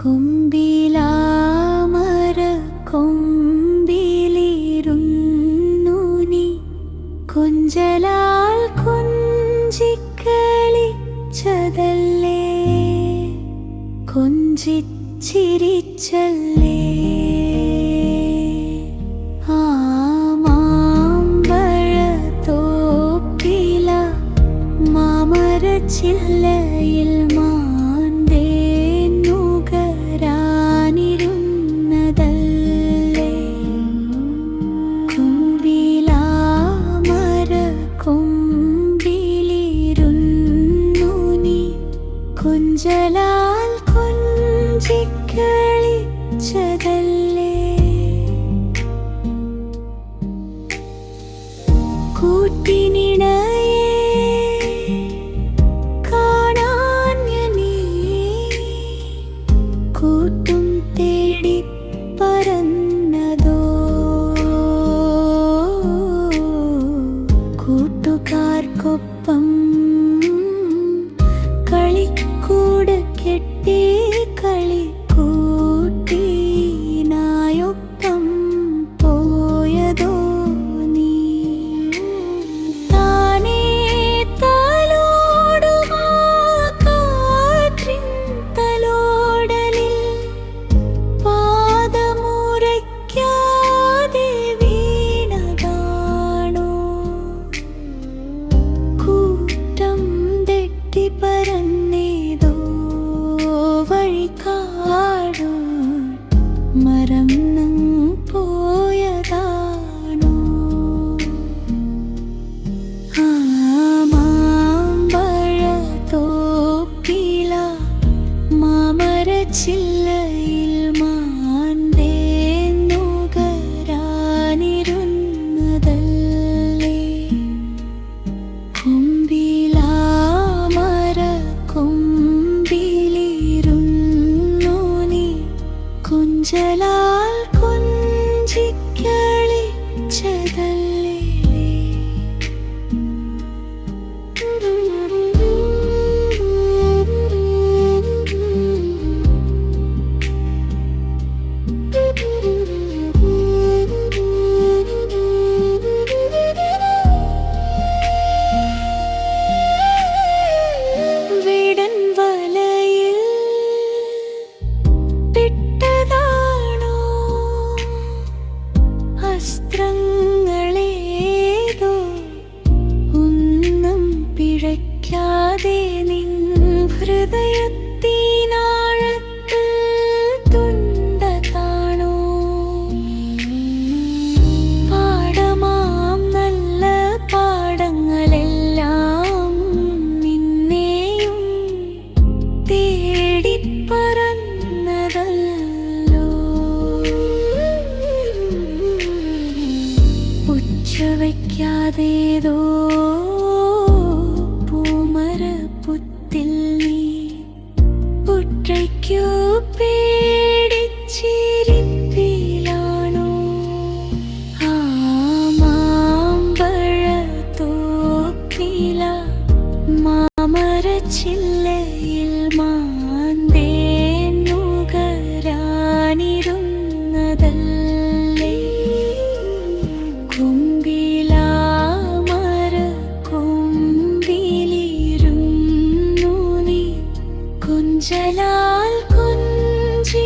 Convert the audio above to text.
കൊമ്പിലാമര കൊമ്പിലിരുന്നു നീ കൊഞ്ചലാൽ കൊഞ്ചിക്കളിച്ചതല്ലേ, കൊഞ്ചിച്ചിരിച്ചല്ലേ. ആ മാമ്പഴത്തോപ്പില മാമരച്ചില്ലയിൽ മാന്തേന്നുകരാനിരുന്നതല്ലേ, കൊമ്പിലാമര കൊമ്പിലിരുന്നു നീ കൊഞ്ചലാൽ കൊഞ്ചിക്കളിച്ചതല്ലേ. കൂട്ടിനിണയെ കാണാൻ നീ കൂട്ടും തേടി പറന്നതോ, കൂട്ടുകാർക്കൊപ്പം കളിക്കൂട് കെട്ടി കളിക്കൂട്ടിനായൊപ്പം പോയതോ നീ. താനേ തലോടുമാ കാറ്റിൻ തലോടലിൽ പാദമുരയ്ക്കാതെ വീണതാണോ, കൂട്ടം തെറ്റി പറന്നേതോ വഴിക്കാടോ മറന്നു പോയതാണോ. ആ മാമ്പഴത്തോപ്പില മാമരച്ചില്ലയിൽ മാന്തേന്നുകരാനിരുന്നതല്ലേ, കൊമ്പിലാമര കൊമ്പിലിരുന്നു നീ കൊഞ്ചലാൽ കൊഞ്ചിക്കളിച്ചതല്ലേ. വീടൻ വലയിൽ പെട്ടതാണോ അസ്ത്രങ്ങളേതോ, ഒന്നും പിഴയ്ക്കാതെ നിൻ ഹൃദയത്തിനാഴത്ത് തുണ്ടതാണോ. പാഠമാം നല്ല പാഠങ്ങളെല്ലാം നിന്നെയും തേടിപ്പറന്നതല്ലോ, ഉച്ചവയ്ക്കാതേതോ പൂമരപ്പുത്തിൽ നീ ഒറ്റയ്ക്കു പേടിച്ചിരിപ്പിലാണോ. ആ മാമ്പഴത്തോപ്പില മാമരച്ചില്ലയിൽ മാന്തേന്നുകരാനിരുന്നതല്ലേ, കൊമ്പിലാമര കൊമ്പിലിരുന്നു നീ കൊഞ്ചലാൽ കൊഞ്ചി